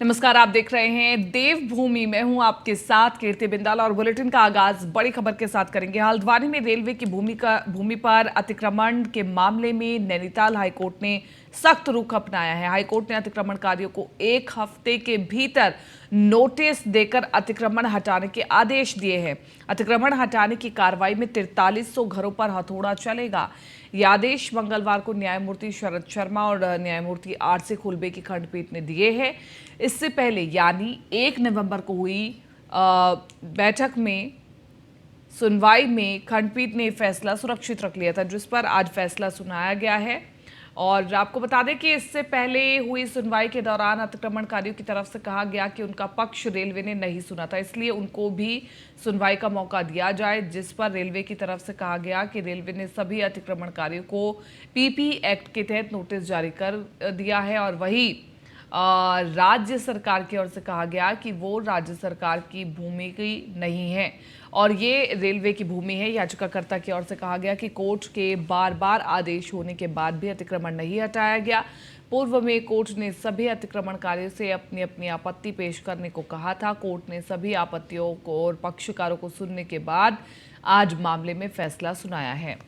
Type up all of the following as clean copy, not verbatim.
नमस्कार, आप देख रहे हैं देवभूमि। मैं हूं आपके साथ कीर्ति बिंदाल और बुलेटिन का आगाज बड़ी खबर के साथ करेंगे। हल्द्वानी में रेलवे की भूमि पर अतिक्रमण के मामले में नैनीताल हाईकोर्ट ने सख्त रुख अपनाया है। हाईकोर्ट ने अतिक्रमणकारियों को 1 हफ्ते के भीतर नोटिस देकर अतिक्रमण हटाने के आदेश दिए हैं। अतिक्रमण हटाने की कार्रवाई में 4300 घरों पर हथौड़ा चलेगा। यह आदेश मंगलवार को न्यायमूर्ति शरद शर्मा और न्यायमूर्ति आरसी खुलबे की खंडपीठ ने दिए हैं। इससे पहले यानी 1 नवंबर को हुई बैठक में सुनवाई में खंडपीठ ने फैसला सुरक्षित रख लिया था, जिस पर आज फैसला सुनाया गया है। और आपको बता दें कि इससे पहले हुई सुनवाई के दौरान अतिक्रमणकारियों की तरफ से कहा गया कि उनका पक्ष रेलवे ने नहीं सुना था, इसलिए उनको भी सुनवाई का मौका दिया जाए, जिस पर रेलवे की तरफ से कहा गया कि रेलवे ने सभी अतिक्रमणकारियों को पीपी एक्ट के तहत नोटिस जारी कर दिया है। और वही राज्य सरकार की ओर से कहा गया कि वो राज्य सरकार की भूमि की नहीं है और ये रेलवे की भूमि है। याचिकाकर्ता की ओर से कहा गया कि कोर्ट के बार बार आदेश होने के बाद भी अतिक्रमण नहीं हटाया गया। पूर्व में कोर्ट ने सभी अतिक्रमणकारियों से अपनी अपनी आपत्ति पेश करने को कहा था। कोर्ट ने सभी आपत्तियों को और पक्षकारों को सुनने के बाद आज मामले में फैसला सुनाया है।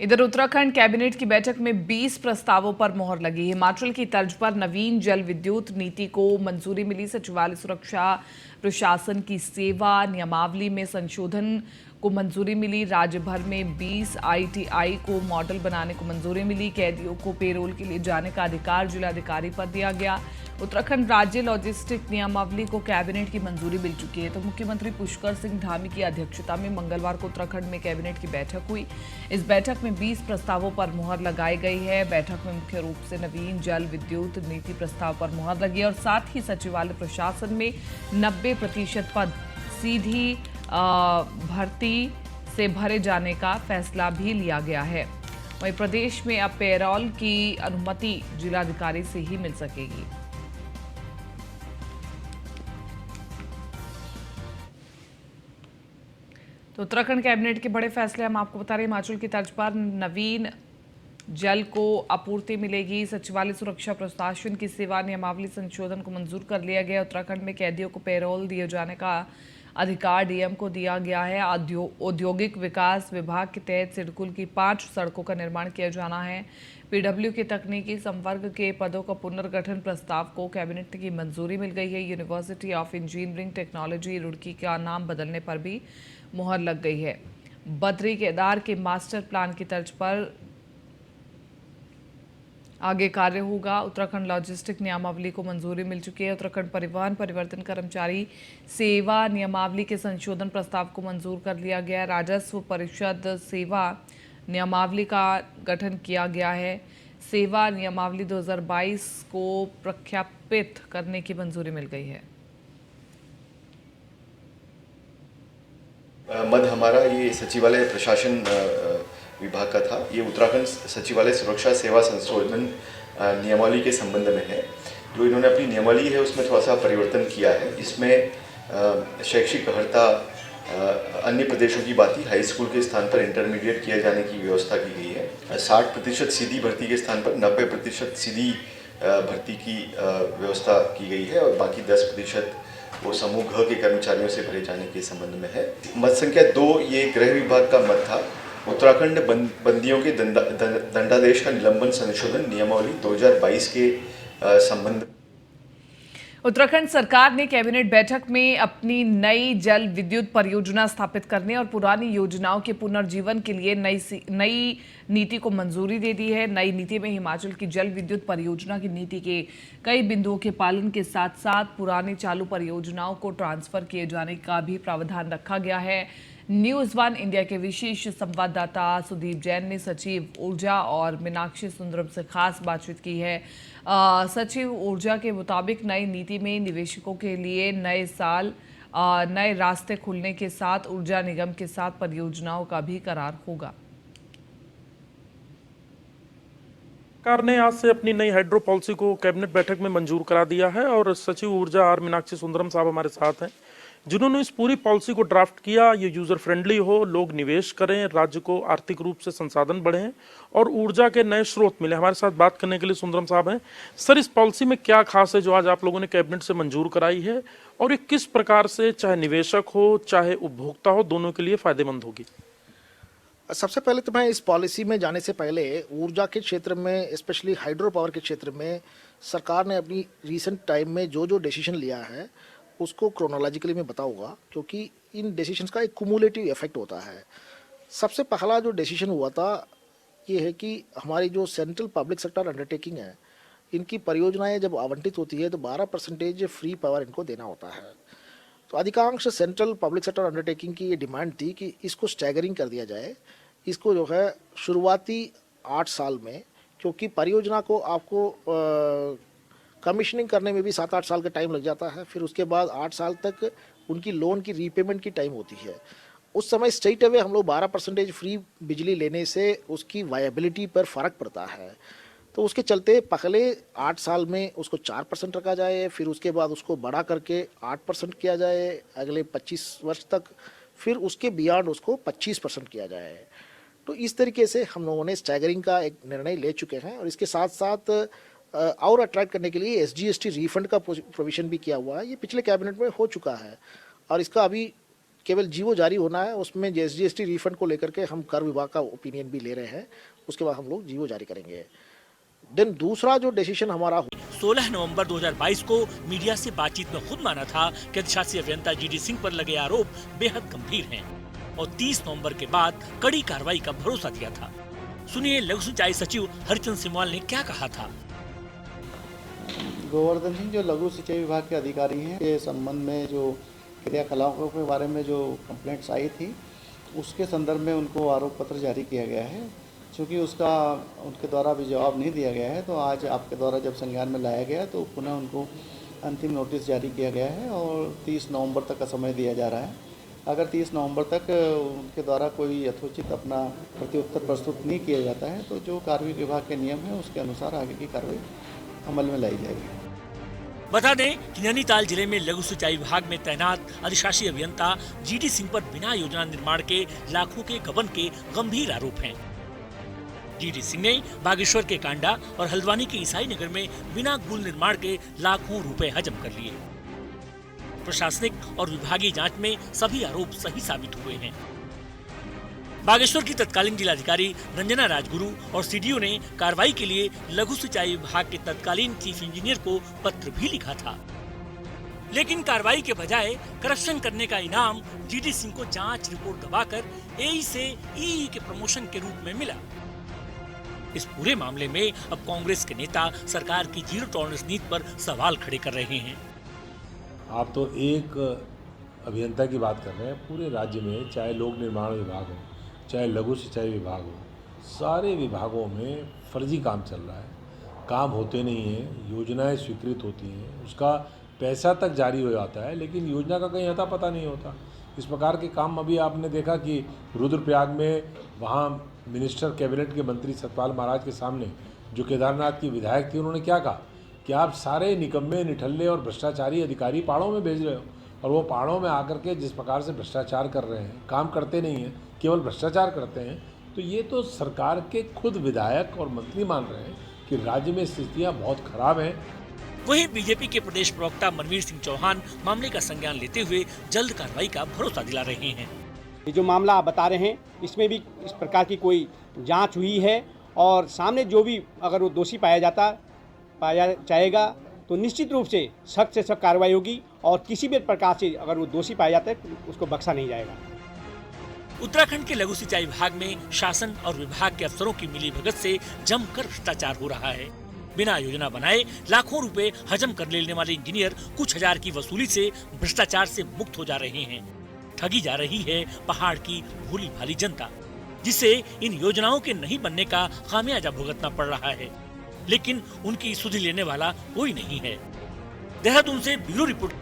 इधर उत्तराखंड कैबिनेट की बैठक में 20 प्रस्तावों पर मोहर लगी। हिमाचल की तर्ज पर नवीन जल विद्युत नीति को मंजूरी मिली। सचिवालय सुरक्षा प्रशासन की सेवा नियमावली में संशोधन को मंजूरी मिली। राज्य भर में 20 आईटीआई को मॉडल बनाने को मंजूरी मिली। कैदियों को पेरोल के लिए जाने का अधिकार जिलाधिकारी पर दिया गया। उत्तराखंड राज्य लॉजिस्टिक नियमावली को कैबिनेट की मंजूरी मिल चुकी है। तो मुख्यमंत्री पुष्कर सिंह धामी की अध्यक्षता में मंगलवार को उत्तराखंड में कैबिनेट की बैठक हुई। इस बैठक में 20 प्रस्तावों पर मुहर लगाई गई है। बैठक में मुख्य रूप से नवीन जल विद्युत नीति प्रस्ताव पर मुहर लगी और साथ ही सचिवालय प्रशासन में 90% पद सीधी भर्ती से भरे जाने का फैसला भी लिया गया है। वहीं प्रदेश में अब पेरोल की अनुमति जिलाधिकारी से ही मिल सकेगी। तो उत्तराखंड कैबिनेट के बड़े फैसले हम आपको बता रहे हैं। हिमाचल की तर्ज पर नवीन जल को आपूर्ति मिलेगी। सचिवालय सुरक्षा प्रशासन की सेवा नियमावली संशोधन को मंजूर कर लिया गया। उत्तराखंड में कैदियों को पेरोल दिए जाने का अधिकार डीएम को दिया गया है। औद्योगिक विकास विभाग के तहत सिडकुल की 5 सड़कों का निर्माण किया जाना है। पीडब्ल्यू के तकनीकी संवर्ग के पदों का पुनर्गठन प्रस्ताव को कैबिनेट की मंजूरी मिल गई है। University of engineering technology Roorkee का नाम बदलने पर भी मुहर लग गई है। बद्री केदार के मास्टर प्लान की तर्ज पर आगे कार्य होगा। उत्तराखंड लॉजिस्टिक नियमावली को मंजूरी मिल चुकी है। उत्तराखंड परिवहन परिवर्तन कर्मचारी सेवा नियमावली के संशोधन प्रस्ताव को मंजूर कर लिया गया। राजस्व परिषद सेवा नियमावली का गठन किया गया है। सेवा नियमावली 2022 को प्रख्यापित करने की मंजूरी मिल गई है। मद हमारा ये सचिवालय प्रशासन विभाग का था। ये उत्तराखंड सचिवालय सुरक्षा सेवा संशोधन नियमावली के संबंध में है। जो इन्होंने अपनी नियमावली है उसमें थोड़ा सा परिवर्तन किया है। इसमें शैक्षिक अर्हता अन्य प्रदेशों की बात ही हाई स्कूल के स्थान पर इंटरमीडिएट किया जाने की व्यवस्था की गई है। 60% सीधी भर्ती के स्थान पर 90% सीधी भर्ती की व्यवस्था की गई है और बाकी 10% वो समूह घ के कर्मचारियों से भरे जाने के संबंध में है। मत संख्या 2 ये गृह विभाग का मत था। उत्तराखंड बंदियों के दंडादेश का निलंबन संशोधन नियमावली 2022 के संबंध। उत्तराखंड सरकार ने कैबिनेट बैठक में अपनी नई जल विद्युत परियोजना स्थापित करने और पुरानी योजनाओं के पुनर्जीवन के लिए नई नीति को मंजूरी दे दी है। नई नीति में हिमाचल की जल विद्युत परियोजना की नीति के कई बिंदुओं के पालन के साथ साथ पुरानी चालू परियोजनाओं को ट्रांसफर किए जाने का भी प्रावधान रखा गया है। न्यूज़ 1 इंडिया के विशेष संवाददाता सुदीप जैन ने सचिव ऊर्जा और मीनाक्षी सुंदरम से खास बातचीत की है। सचिव ऊर्जा के मुताबिक नई नीति में निवेशकों के लिए नए साल नए रास्ते खुलने के साथ ऊर्जा निगम के साथ परियोजनाओं का भी करार होगा। सरकार ने आज से अपनी नई हाइड्रो पॉलिसी को कैबिनेट बैठक में मंजूर करा दिया है और सचिव ऊर्जा आर मीनाक्षी सुंदरम साहब हमारे साथ हैं। जिन्होंने इस पूरी पॉलिसी को ड्राफ्ट किया, ये यूजर फ्रेंडली हो, लोग निवेश करें, राज्य को आर्थिक रूप से संसाधन बढ़े और ऊर्जा के नए स्रोत मिले। हमारे साथ बात करने के लिए सुंदरम साहब हैं। सर, इस पॉलिसी में क्या खास है जो आज आप लोगों ने कैबिनेट से मंजूर कराई है, और ये किस प्रकार से चाहे निवेशक हो चाहे उपभोक्ता हो, दोनों के लिए फायदेमंद होगी? सबसे पहले तो मैं इस पॉलिसी में जाने से पहले ऊर्जा के क्षेत्र में, स्पेशली हाइड्रो पावर के क्षेत्र में, सरकार ने अपनी रीसेंट टाइम में जो जो डिसीजन लिया है उसको क्रोनोलॉजिकली मैं बताऊंगा, क्योंकि इन डिसीजंस का एक कुमुलेटिव इफेक्ट होता है। सबसे पहला जो डिसीजन हुआ था ये है कि हमारी जो सेंट्रल पब्लिक सेक्टर अंडरटेकिंग है, इनकी परियोजनाएं जब आवंटित होती है तो 12% फ्री पावर इनको देना होता है। तो अधिकांश सेंट्रल पब्लिक सेक्टर अंडरटेकिंग की ये डिमांड थी कि इसको स्टैगरिंग कर दिया जाए, इसको जो है शुरुआती 8 साल में, क्योंकि परियोजना को आपको कमीशनिंग करने में भी 7-8 साल का टाइम लग जाता है, फिर उसके बाद 8 साल तक उनकी लोन की रीपेमेंट की टाइम होती है। उस समय स्ट्रेट अवे हम लोग 12% फ्री बिजली लेने से उसकी वायबिलिटी पर फ़र्क पड़ता है। तो उसके चलते पहले 8 साल में उसको 4% रखा जाए, फिर उसके बाद उसको बढ़ा करके 8% किया जाए अगले 25 वर्ष तक, फिर उसके बियॉन्ड उसको 25% किया जाए। तो इस तरीके से हम लोगों ने स्टैगरिंग का एक निर्णय ले चुके हैं, और इसके साथ साथ और अट्रैक्ट करने के लिए SGST रिफंड का प्रोविजन भी किया हुआ है। ये पिछले कैबिनेट में हो चुका है और इसका अभी केवल जीवो जारी होना है। उसमें SGST रिफंड को लेकर के हम कर विभाग का ओपिनियन भी ले रहे हैं, उसके बाद हम लोग जीवो जारी करेंगे। देन दूसरा जो डिसीजन हमारा 16 नवंबर 2022 को मीडिया से बातचीत में खुद माना था कि अधिशासी अभियंता GD सिंह पर लगे आरोप बेहद गंभीर हैं, और 30 नवंबर के बाद कड़ी कार्रवाई का भरोसा दिया था। सुनिए लघु सिंचाई सचिव हरिचंद सिमवाल ने क्या कहा था। गोवर्धन सिंह जो लघु सिंचाई विभाग के अधिकारी हैं, के संबंध में जो क्रियाकलापों के बारे में जो कंप्लेंट्स आई थी, उसके संदर्भ में उनको आरोप पत्र जारी किया गया है। चूँकि उसका उनके द्वारा अभी जवाब नहीं दिया गया है, तो आज आपके द्वारा जब संज्ञान में लाया गया तो पुनः उनको अंतिम नोटिस जारी किया गया है और 30 नवंबर तक का समय दिया जा रहा है। अगर 30 नवंबर तक उनके द्वारा कोई यथोचित अपना प्रत्युत्तर प्रस्तुत नहीं किया जाता है, तो जो कार्मिक विभाग के नियम है उसके अनुसार आगे की कार्रवाई अमल में लाई जाएगी। बता दें कि नैनीताल जिले में लघु सिंचाई विभाग में तैनात अधिशासी अभियंता GD सिंह पर बिना योजना निर्माण के लाखों के गबन के गंभीर आरोप हैं। GD सिंह ने बागेश्वर के कांडा और हल्द्वानी के ईसाई नगर में बिना गुल निर्माण के लाखों रुपए हजम कर लिए। प्रशासनिक और विभागीय जांच में सभी आरोप सही साबित हुए हैं। बागेश्वर की तत्कालीन जिलाधिकारी रंजना राजगुरु और CDO ने कार्रवाई के लिए लघु सिंचाई विभाग के तत्कालीन चीफ इंजीनियर को पत्र भी लिखा था, लेकिन कार्रवाई के बजाय करप्शन करने का इनाम GD सिंह को जांच रिपोर्ट दबाकर AE से EE के प्रमोशन के रूप में मिला। इस पूरे मामले में अब कांग्रेस के नेता सरकार की जीरो टॉलरेंस नीति पर सवाल खड़े कर रहे हैं। आप तो एक अभियंता की बात कर रहे हैं, पूरे राज्य में चाहे लोक निर्माण विभाग हो चाहे लघु सिंचाई विभाग हो, सारे विभागों में फर्जी काम चल रहा है। काम होते नहीं हैं, योजनाएं स्वीकृत होती हैं, उसका पैसा तक जारी हो जाता है, लेकिन योजना का कहीं अता पता नहीं होता। इस प्रकार के काम अभी आपने देखा कि रुद्रप्रयाग में वहाँ मिनिस्टर कैबिनेट के मंत्री सतपाल महाराज के सामने जो केदारनाथ की विधायक थी, उन्होंने क्या कहा कि आप सारे निकम्मे, निठल्ले और भ्रष्टाचारी अधिकारी पहाड़ों में भेज रहे हो, और वो पहाड़ों में आकर के जिस प्रकार से भ्रष्टाचार कर रहे हैं, काम करते नहीं हैं, केवल भ्रष्टाचार करते हैं। तो ये तो सरकार के खुद विधायक और मंत्री मान रहे हैं कि राज्य में स्थितियाँ बहुत खराब हैं। वहीं बीजेपी के प्रदेश प्रवक्ता मनवीर सिंह चौहान मामले का संज्ञान लेते हुए जल्द कार्रवाई का भरोसा दिला रहे हैं। ये जो मामला आप बता रहे हैं, इसमें भी इस प्रकार की कोई जांच हुई है, और सामने जो भी अगर वो दोषी पाया जाएगा तो निश्चित रूप से सख्त से सख्त कार्रवाई होगी, और किसी भी प्रकार से अगर वो दोषी पाया जाता है उसको बख्शा नहीं जाएगा। उत्तराखंड के लघु सिंचाई विभाग में शासन और विभाग के अफसरों की मिलीभगत से जमकर भ्रष्टाचार हो रहा है। बिना योजना बनाए लाखों रुपए हजम कर लेने वाले इंजीनियर कुछ हजार की वसूली से भ्रष्टाचार से मुक्त हो जा रहे हैं। ठगी जा रही है पहाड़ की भोली भाली जनता, जिससे इन योजनाओं के नहीं बनने का खामियाजा भुगतना पड़ रहा है, लेकिन उनकी सुधि लेने वाला कोई नहीं है। देहरादून से ब्यूरो रिपोर्ट।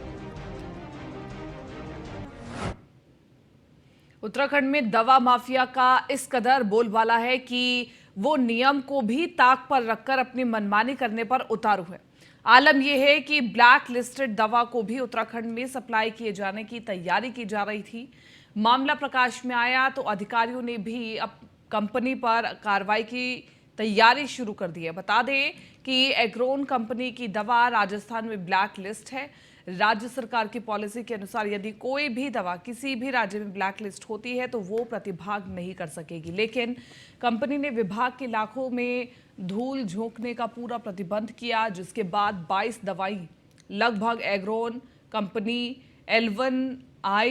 उत्तराखंड में दवा माफिया का इस कदर बोलबाला है कि वो नियम को भी ताक पर रखकर अपनी मनमानी करने पर उतारू है। आलम यह है कि ब्लैक लिस्टेड दवा को भी उत्तराखंड में सप्लाई किए जाने की तैयारी की जा रही थी। मामला प्रकाश में आया तो अधिकारियों ने भी अब कंपनी पर कार्रवाई की तैयारी शुरू कर दी है। बता दें कि एग्रोन कंपनी की दवा राजस्थान में ब्लैक लिस्ट है। राज्य सरकार की पॉलिसी के अनुसार यदि कोई भी दवा किसी भी राज्य में ब्लैक लिस्ट होती है तो वो प्रतिभाग नहीं कर सकेगी, लेकिन कंपनी ने विभाग के लाखों में धूल झोंकने का पूरा प्रतिबंध किया, जिसके बाद 22 दवाई लगभग एग्रोन कंपनी L1I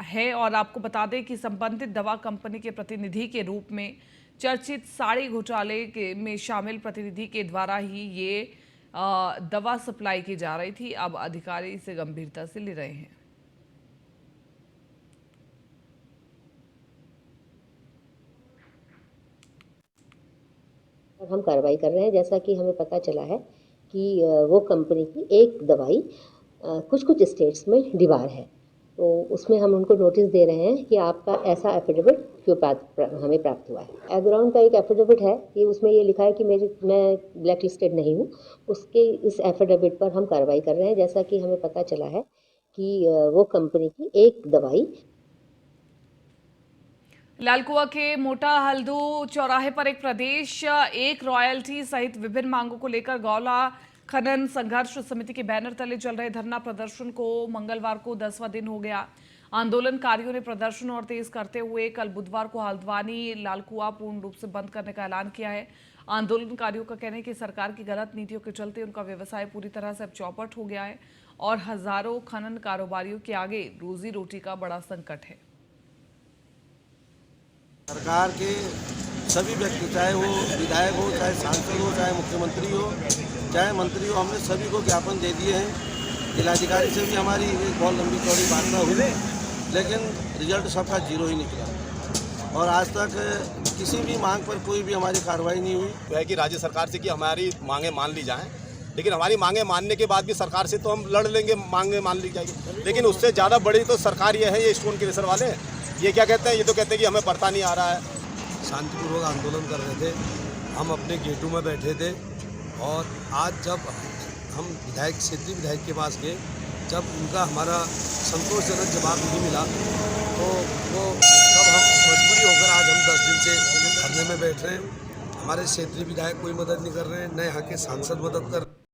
है। और आपको बता दें कि संबंधित दवा कंपनी के प्रतिनिधि के रूप में चर्चित साड़ी घोटाले में शामिल प्रतिनिधि के द्वारा ही ये दवा सप्लाई की जा रही थी। अब अधिकारी इसे गंभीरता से ले रहे हैं। हम कार्रवाई कर रहे हैं, जैसा कि हमें पता चला है कि वो कंपनी की एक दवाई कुछ स्टेट्स में दीवार है, तो उसमें हम उनको नोटिस दे रहे हैं कि आपका ऐसा एफिडेविट क्यों हमें प्राप्त हुआ है। एग्रोन का एक एफिडेविट है कि उसमें ये लिखा है कि मैं ब्लैक लिस्टेड नहीं हूँ। उसके इस एफिडेविट पर हम कार्रवाई कर रहे हैं, जैसा कि हमें पता चला है कि वो कंपनी की एक दवाई। लालकुआ के मोटा हल्दू चौराहे पर एक प्रदेश एक रॉयल्टी सहित विभिन्न मांगों को लेकर गौला खनन संघर्ष समिति के बैनर तले चल रहे धरना प्रदर्शन को मंगलवार को 10वां दिन हो गया। आंदोलनकारियों ने प्रदर्शन और तेज करते हुए कल बुधवार को हल्द्वानी लालकुआ पूर्ण रूप से बंद करने का ऐलान किया है। आंदोलनकारियों का कहना है कि सरकार की गलत नीतियों के चलते उनका व्यवसाय पूरी तरह से अब चौपट हो गया है और हजारों खनन कारोबारियों के आगे रोजी रोटी का बड़ा संकट है। सरकार के सभी व्यक्ति, चाहे वो विधायक हो, चाहे सांसद हो, चाहे मुख्यमंत्री हो, चाहे मंत्री हो, हमने सभी को ज्ञापन दे दिए हैं। जिलाधिकारी से भी हमारी एक बहुत लंबी चौड़ी वार्ता हुई, लेकिन रिजल्ट सबका जीरो ही निकला और आज तक किसी भी मांग पर कोई भी हमारी कार्रवाई नहीं हुई। तो है कि राज्य सरकार से कि हमारी मांगे मान ली जाएं, लेकिन हमारी मांगे मानने के बाद भी सरकार से तो हम लड़ लेंगे, मांगे मान ली जाएगी, लेकिन उससे ज़्यादा बड़ी तो सरकार ये है। ये स्टोन क्रेशर वाले ये क्या कहते हैं, ये तो कहते हैं कि हमें पता नहीं आ रहा है। शांतिपूर्वक आंदोलन कर रहे थे, हम अपने गेटों में बैठे थे और आज जब हम विधायक क्षेत्रीय विधायक के पास गए, जब उनका हमारा संतोषजनक जवाब नहीं मिला तो वो तब हम मजबूरी होकर आज हम 10 दिन से धरने में बैठ रहे हैं। हमारे क्षेत्रीय विधायक कोई मदद नहीं कर रहे हैं, न यहाँ के सांसद मदद कर